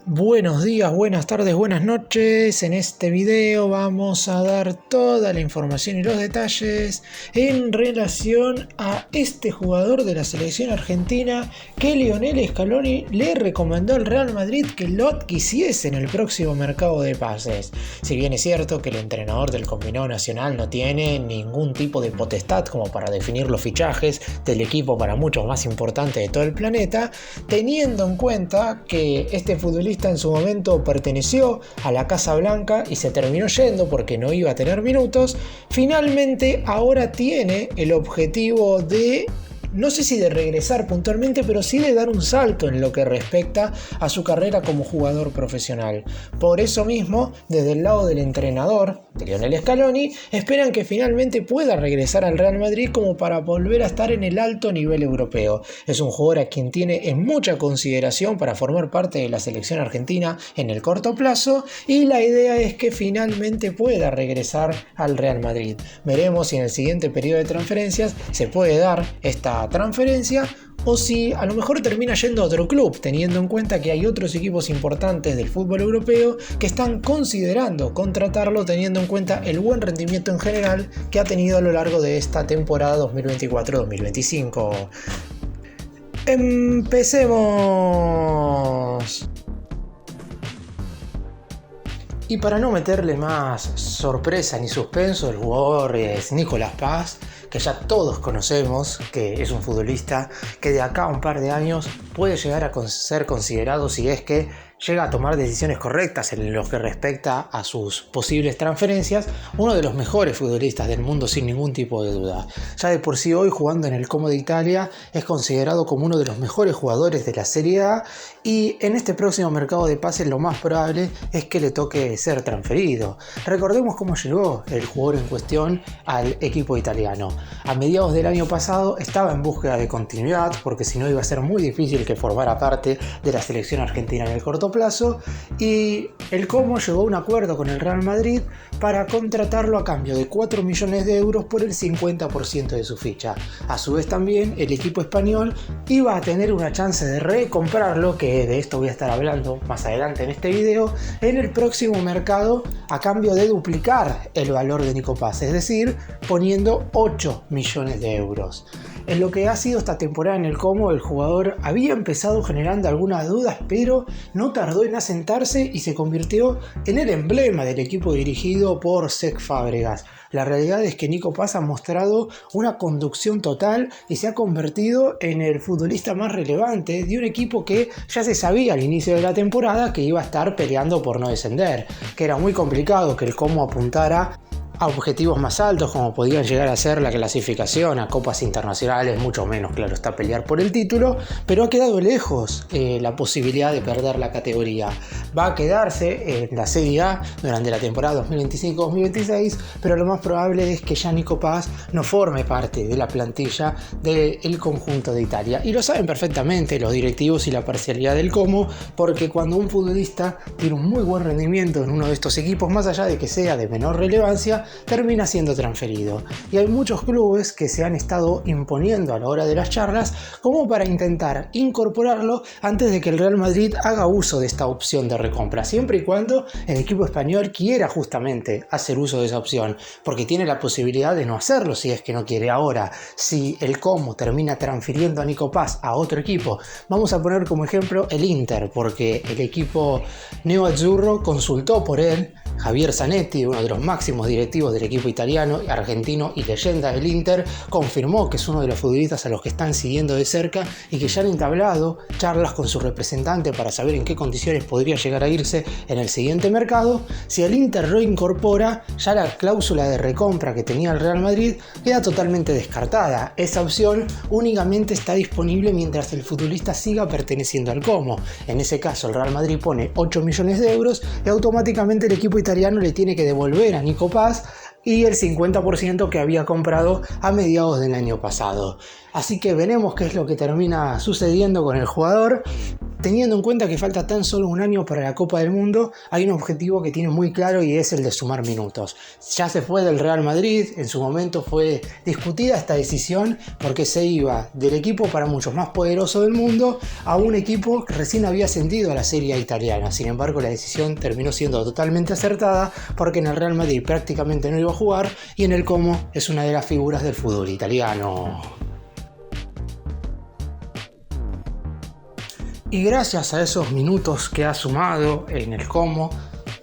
Buenos días, buenas tardes, buenas noches. En este video vamos a dar toda la información y los detalles en relación a este jugador de la selección argentina que Lionel Scaloni le recomendó al Real Madrid que lo adquiriese en el próximo mercado de pases. Si bien es cierto que el entrenador del combinado nacional no tiene ningún tipo de potestad como para definir los fichajes del equipo para muchos más importante de todo el planeta, teniendo en cuenta que este futbolista en su momento perteneció a la Casa Blanca y se terminó yendo porque no iba a tener minutos, finalmente ahora tiene el objetivo de, no sé si de regresar puntualmente, pero sí de dar un salto en lo que respecta a su carrera como jugador profesional. Por eso mismo, desde el lado del entrenador, de Lionel Scaloni, esperan que finalmente pueda regresar al Real Madrid como para volver a estar en el alto nivel europeo. Es un jugador a quien tiene en mucha consideración para formar parte de la selección argentina en el corto plazo y la idea es que finalmente pueda regresar al Real Madrid. Veremos si en el siguiente periodo de transferencias se puede dar esta transferencia o si a lo mejor termina yendo a otro club, teniendo en cuenta que hay otros equipos importantes del fútbol europeo que están considerando contratarlo, teniendo en cuenta el buen rendimiento en general que ha tenido a lo largo de esta temporada 2024-2025. Empecemos. Y para no meterle más sorpresa ni suspenso, el jugador es Nicolás Paz, que ya todos conocemos que es un futbolista que de acá a un par de años puede llegar a ser considerado, si es que llega a tomar decisiones correctas en lo que respecta a sus posibles transferencias, uno de los mejores futbolistas del mundo sin ningún tipo de duda. Ya de por sí hoy jugando en el Como de Italia es considerado como uno de los mejores jugadores de la Serie A y en este próximo mercado de pases lo más probable es que le toque ser transferido. Recordemos cómo llegó el jugador en cuestión al equipo italiano. A mediados del año pasado estaba en búsqueda de continuidad porque si no iba a ser muy difícil que formara parte de la selección argentina en el corto plazo y el Como llegó a un acuerdo con el Real Madrid para contratarlo a cambio de 4 millones de euros por el 50% de su ficha. A su vez también el equipo español iba a tener una chance de recomprarlo, que de esto voy a estar hablando más adelante en este video, en el próximo mercado a cambio de duplicar el valor de Nico Paz, es decir, poniendo 8 millones de euros. En lo que ha sido esta temporada en el Como, el jugador había empezado generando algunas dudas, pero no tardó en asentarse y se convirtió en el emblema del equipo dirigido por Cesc Fábregas. La realidad es que Nico Paz ha mostrado una conducción total y se ha convertido en el futbolista más relevante de un equipo que ya se sabía al inicio de la temporada que iba a estar peleando por no descender, que era muy complicado que el Como apuntara a objetivos más altos como podían llegar a ser la clasificación a copas internacionales, mucho menos, claro está, pelear por el título, pero ha quedado lejos la posibilidad de perder la categoría. Va a quedarse en la Serie A durante la temporada 2025-2026, pero lo más probable es que ya Nico Paz no forme parte de la plantilla del conjunto de Italia. Y lo saben perfectamente los directivos y la parcialidad del Como, porque cuando un futbolista tiene un muy buen rendimiento en uno de estos equipos, más allá de que sea de menor relevancia, termina siendo transferido. Y hay muchos clubes que se han estado imponiendo a la hora de las charlas como para intentar incorporarlo antes de que el Real Madrid haga uso de esta opción de recompra, siempre y cuando el equipo español quiera justamente hacer uso de esa opción, porque tiene la posibilidad de no hacerlo si es que no quiere. Ahora, si el Como termina transfiriendo a Nico Paz a otro equipo, vamos a poner como ejemplo el Inter, porque el equipo neoazzurro consultó por él. Javier Zanetti, uno de los máximos directivos del equipo italiano, argentino y leyenda del Inter, confirmó que es uno de los futbolistas a los que están siguiendo de cerca y que ya han entablado charlas con su representante para saber en qué condiciones podría llegar a irse en el siguiente mercado. Si el Inter lo incorpora, ya la cláusula de recompra que tenía el Real Madrid queda totalmente descartada. Esa opción únicamente está disponible mientras el futbolista siga perteneciendo al Como. En ese caso, el Real Madrid pone 8 millones de euros y automáticamente el equipo italiano le tiene que devolver a Nico Paz y el 50% que había comprado a mediados del año pasado. Así que veremos qué es lo que termina sucediendo con el jugador. teniendo en cuenta que falta tan solo un año para la Copa del Mundo, hay un objetivo que tiene muy claro y es el de sumar minutos. Ya se fue del Real Madrid, en su momento fue discutida esta decisión porque se iba del equipo para muchos más poderoso del mundo a un equipo que recién había ascendido a la Serie A italiana. Sin embargo, la decisión terminó siendo totalmente acertada porque en el Real Madrid prácticamente no iba a jugar y en el Como es una de las figuras del fútbol italiano. Y gracias a esos minutos que ha sumado en el Como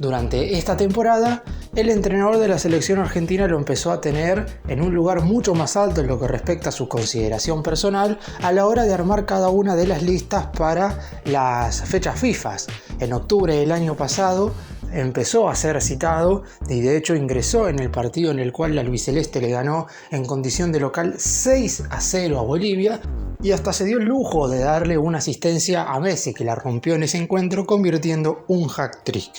durante esta temporada, el entrenador de la selección argentina lo empezó a tener en un lugar mucho más alto en lo que respecta a su consideración personal a la hora de armar cada una de las listas para las fechas FIFA. En octubre del año pasado empezó a ser citado y de hecho ingresó en el partido en el cual la albiceleste le ganó en condición de local 6-0 a Bolivia y hasta se dio el lujo de darle una asistencia a Messi, que la rompió en ese encuentro convirtiendo un hat-trick.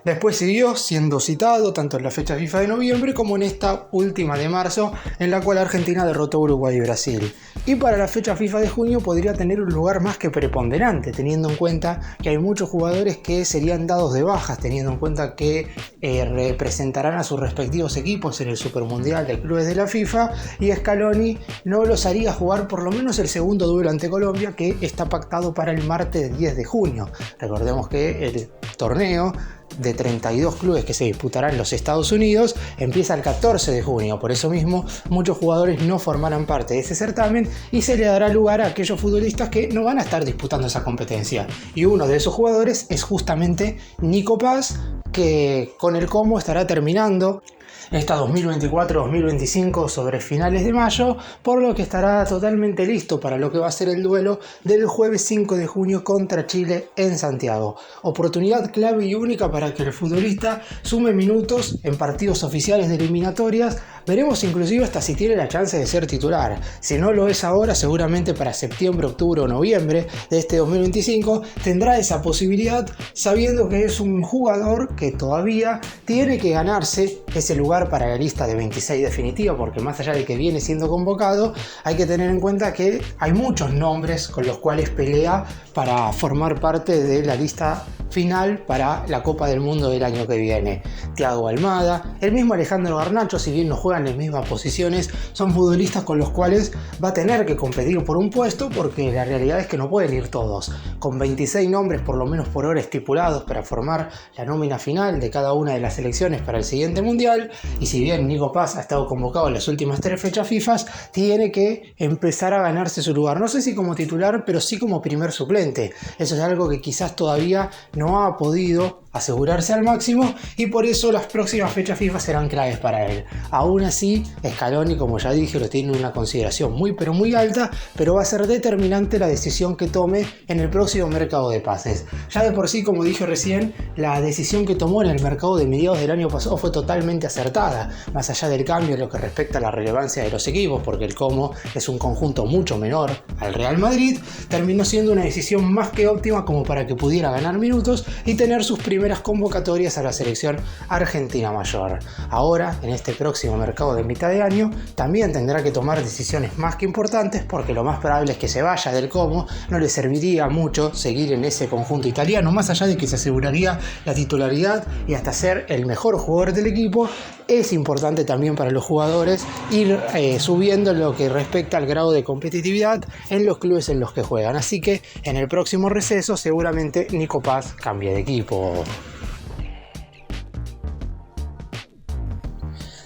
Después siguió siendo citado tanto en la fecha FIFA de noviembre como en esta última de marzo, en la cual Argentina derrotó a Uruguay y Brasil. Y para la fecha FIFA de junio podría tener un lugar más que preponderante, teniendo en cuenta que hay muchos jugadores que serían dados de bajas, teniendo en cuenta que representarán a sus respectivos equipos en el Supermundial de Clubes de la FIFA, y Scaloni no los haría jugar por lo menos el segundo duelo ante Colombia, que está pactado para el martes 10 de junio. Recordemos que el torneo de 32 clubes que se disputarán en los Estados Unidos empieza el 14 de junio, por eso mismo muchos jugadores no formarán parte de ese certamen y se le dará lugar a aquellos futbolistas que no van a estar disputando esa competencia, y uno de esos jugadores es justamente Nico Paz, que con el Como estará terminando esta 2024-2025 sobre finales de mayo, por lo que estará totalmente listo para lo que va a ser el duelo del jueves 5 de junio contra Chile en Santiago. Oportunidad clave y única para que el futbolista sume minutos en partidos oficiales de eliminatorias. Veremos inclusive hasta si tiene la chance de ser titular. Si no lo es ahora, seguramente para septiembre, octubre o noviembre de este 2025 tendrá esa posibilidad, sabiendo que es un jugador que todavía tiene que ganarse ese lugar para la lista de 26 definitiva, porque más allá de que viene siendo convocado, hay que tener en cuenta que hay muchos nombres con los cuales pelea para formar parte de la lista final para la Copa del Mundo del año que viene. Thiago Almada, el mismo Alejandro Garnacho, si bien no juegan en las mismas posiciones, son futbolistas con los cuales va a tener que competir por un puesto, porque la realidad es que no pueden ir todos. Con 26 nombres por lo menos por hora estipulados para formar la nómina final de cada una de las selecciones para el siguiente mundial, y si bien Nico Paz ha estado convocado en las últimas 3 fechas FIFA, tiene que empezar a ganarse su lugar, no sé si como titular, pero sí como primer suplente. Eso es algo que quizás todavía no ha podido asegurarse al máximo, y por eso las próximas fechas FIFA serán claves para él. Aún así, Scaloni, como ya dije, lo tiene una consideración muy pero muy alta, pero va a ser determinante la decisión que tome en el próximo mercado de pases. Ya de por sí, como dije recién, la decisión que tomó en el mercado de mediados del año pasado fue totalmente acertada, más allá del cambio en lo que respecta a la relevancia de los equipos, porque el Como es un conjunto mucho menor al Real Madrid, terminó siendo una decisión más que óptima como para que pudiera ganar minutos y tener sus primeras convocatorias a la selección argentina mayor. Ahora, en este próximo mercado de mitad de año, también tendrá que tomar decisiones más que importantes, porque lo más probable es que se vaya del Como. No le serviría mucho seguir en ese conjunto italiano, más allá de que se aseguraría la titularidad y hasta ser el mejor jugador del equipo. Es importante también para los jugadores ir subiendo en lo que respecta al grado de competitividad en los clubes en los que juegan. Así que en el próximo receso seguramente Nico Paz cambie de equipo.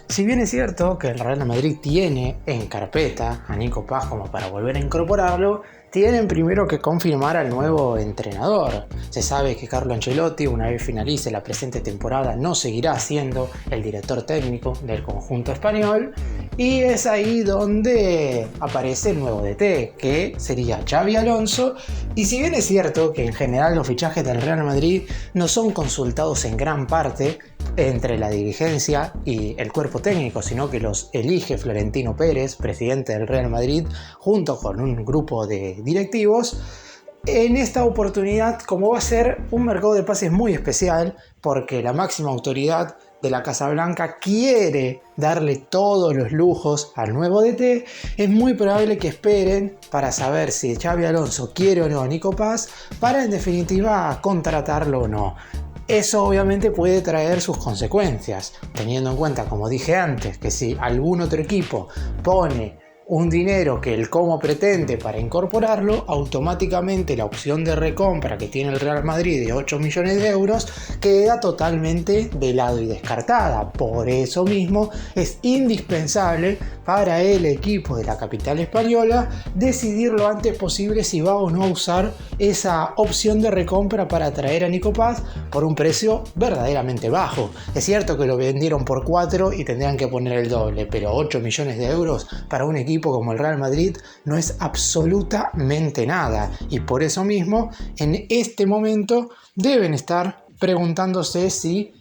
Si bien es cierto que el Real Madrid tiene en carpeta a Nico Paz como para volver a incorporarlo, tienen primero que confirmar al nuevo entrenador. Se sabe que Carlo Ancelotti, una vez finalice la presente temporada, no seguirá siendo el director técnico del conjunto español, y es ahí donde aparece el nuevo DT, que sería Xabi Alonso. Y si bien es cierto que en general los fichajes del Real Madrid no son consultados en gran parte entre la dirigencia y el cuerpo técnico, sino que los elige Florentino Pérez, presidente del Real Madrid, junto con un grupo de directivos, en esta oportunidad, como va a ser un mercado de pases muy especial, porque la máxima autoridad de la Casa Blanca quiere darle todos los lujos al nuevo DT, es muy probable que esperen para saber si Xabi Alonso quiere o no a Nico Paz para en definitiva contratarlo o no. Eso obviamente puede traer sus consecuencias, teniendo en cuenta, como dije antes, que si algún otro equipo pone un dinero que el Como pretende para incorporarlo, automáticamente la opción de recompra que tiene el Real Madrid de 8 millones de euros queda totalmente de lado y descartada. Por eso mismo es indispensable para el equipo de la capital española decidir lo antes posible si va o no a usar esa opción de recompra para traer a Nico Paz por un precio verdaderamente bajo. Es cierto que lo vendieron por 4 y tendrían que poner el doble, pero 8 millones de euros para un equipo como el Real Madrid no es absolutamente nada, y por eso mismo en este momento deben estar preguntándose si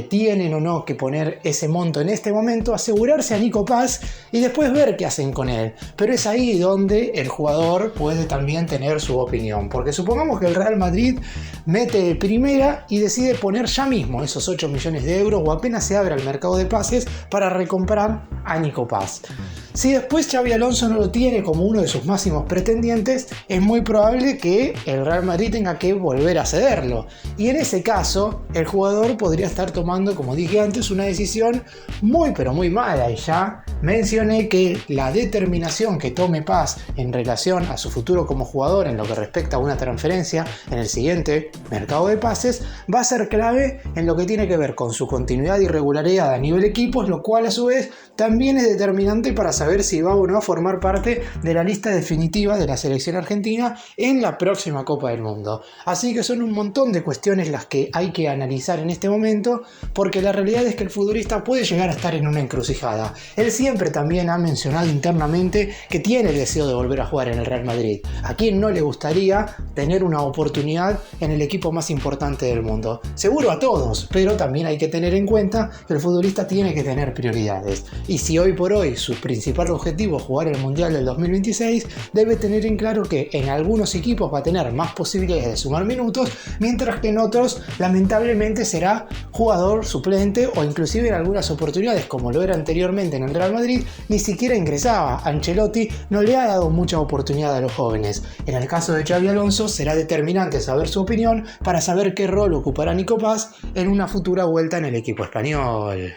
tienen o no que poner ese monto en este momento, asegurarse a Nico Paz y después ver qué hacen con él. Pero es ahí donde el jugador puede también tener su opinión, porque supongamos que el Real Madrid mete primera y decide poner ya mismo esos 8 millones de euros o apenas se abra el mercado de pases para recomprar a Nico Paz. Si después Xabi Alonso no lo tiene como uno de sus máximos pretendientes, es muy probable que el Real Madrid tenga que volver a cederlo. Y en ese caso, el jugador podría estar tomando, como dije antes, una decisión muy pero muy mala. Y ya mencioné que la determinación que tome Paz en relación a su futuro como jugador en lo que respecta a una transferencia en el siguiente mercado de pases va a ser clave en lo que tiene que ver con su continuidad y regularidad a nivel equipos, lo cual a su vez también es determinante para saber si va o no a formar parte de la lista definitiva de la selección argentina en la próxima Copa del Mundo. Así que son un montón de cuestiones las que hay que analizar en este momento, porque la realidad es que el futbolista puede llegar a estar en una encrucijada. Él siempre también ha mencionado internamente que tiene el deseo de volver a jugar en el Real Madrid. ¿A quién no le gustaría tener una oportunidad en el equipo más importante del mundo? Seguro a todos, pero también hay que tener en cuenta que el futbolista tiene que tener prioridades. Y si hoy por hoy su principal objetivo es jugar el Mundial del 2026, debe tener en claro que en algunos equipos va a tener más posibilidades de sumar minutos, mientras que en otros lamentablemente será jugador suplente o inclusive en algunas oportunidades, como lo era anteriormente en el Real Madrid, ni siquiera ingresaba. Ancelotti no le ha dado mucha oportunidad a los jóvenes. En el caso de Xabi Alonso será determinante saber su opinión para saber qué rol ocupará Nico Paz en una futura vuelta en el equipo español.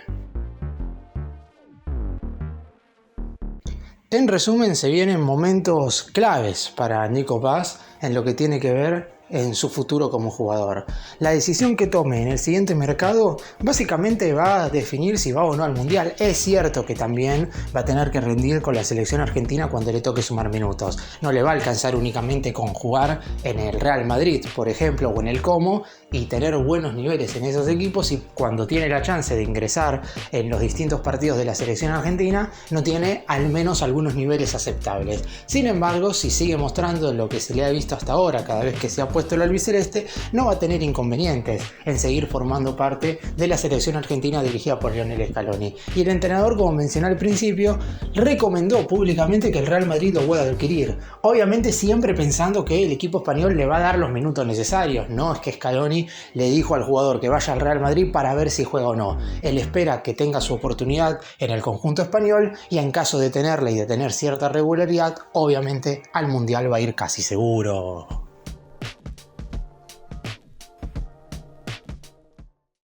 En resumen, se vienen momentos claves para Nico Paz en lo que tiene que ver en su futuro como jugador. La decisión que tome en el siguiente mercado básicamente va a definir si va o no al Mundial. Es cierto que también va a tener que rendir con la selección argentina cuando le toque sumar minutos. No le va a alcanzar únicamente con jugar en el Real Madrid, por ejemplo, o en el Como, y tener buenos niveles en esos equipos, y cuando tiene la chance de ingresar en los distintos partidos de la selección argentina no tiene al menos algunos niveles aceptables. Sin embargo, si sigue mostrando lo que se le ha visto hasta ahora cada vez que se ha puesto el albiceleste, no va a tener inconvenientes en seguir formando parte de la selección argentina dirigida por Lionel Scaloni. Y el entrenador, como mencioné al principio, recomendó públicamente que el Real Madrid lo pueda adquirir. Obviamente siempre pensando que el equipo español le va a dar los minutos necesarios. No es que Scaloni le dijo al jugador que vaya al Real Madrid para ver si juega o no. Él espera que tenga su oportunidad en el conjunto español, y en caso de tenerla y de tener cierta regularidad, obviamente al Mundial va a ir casi seguro.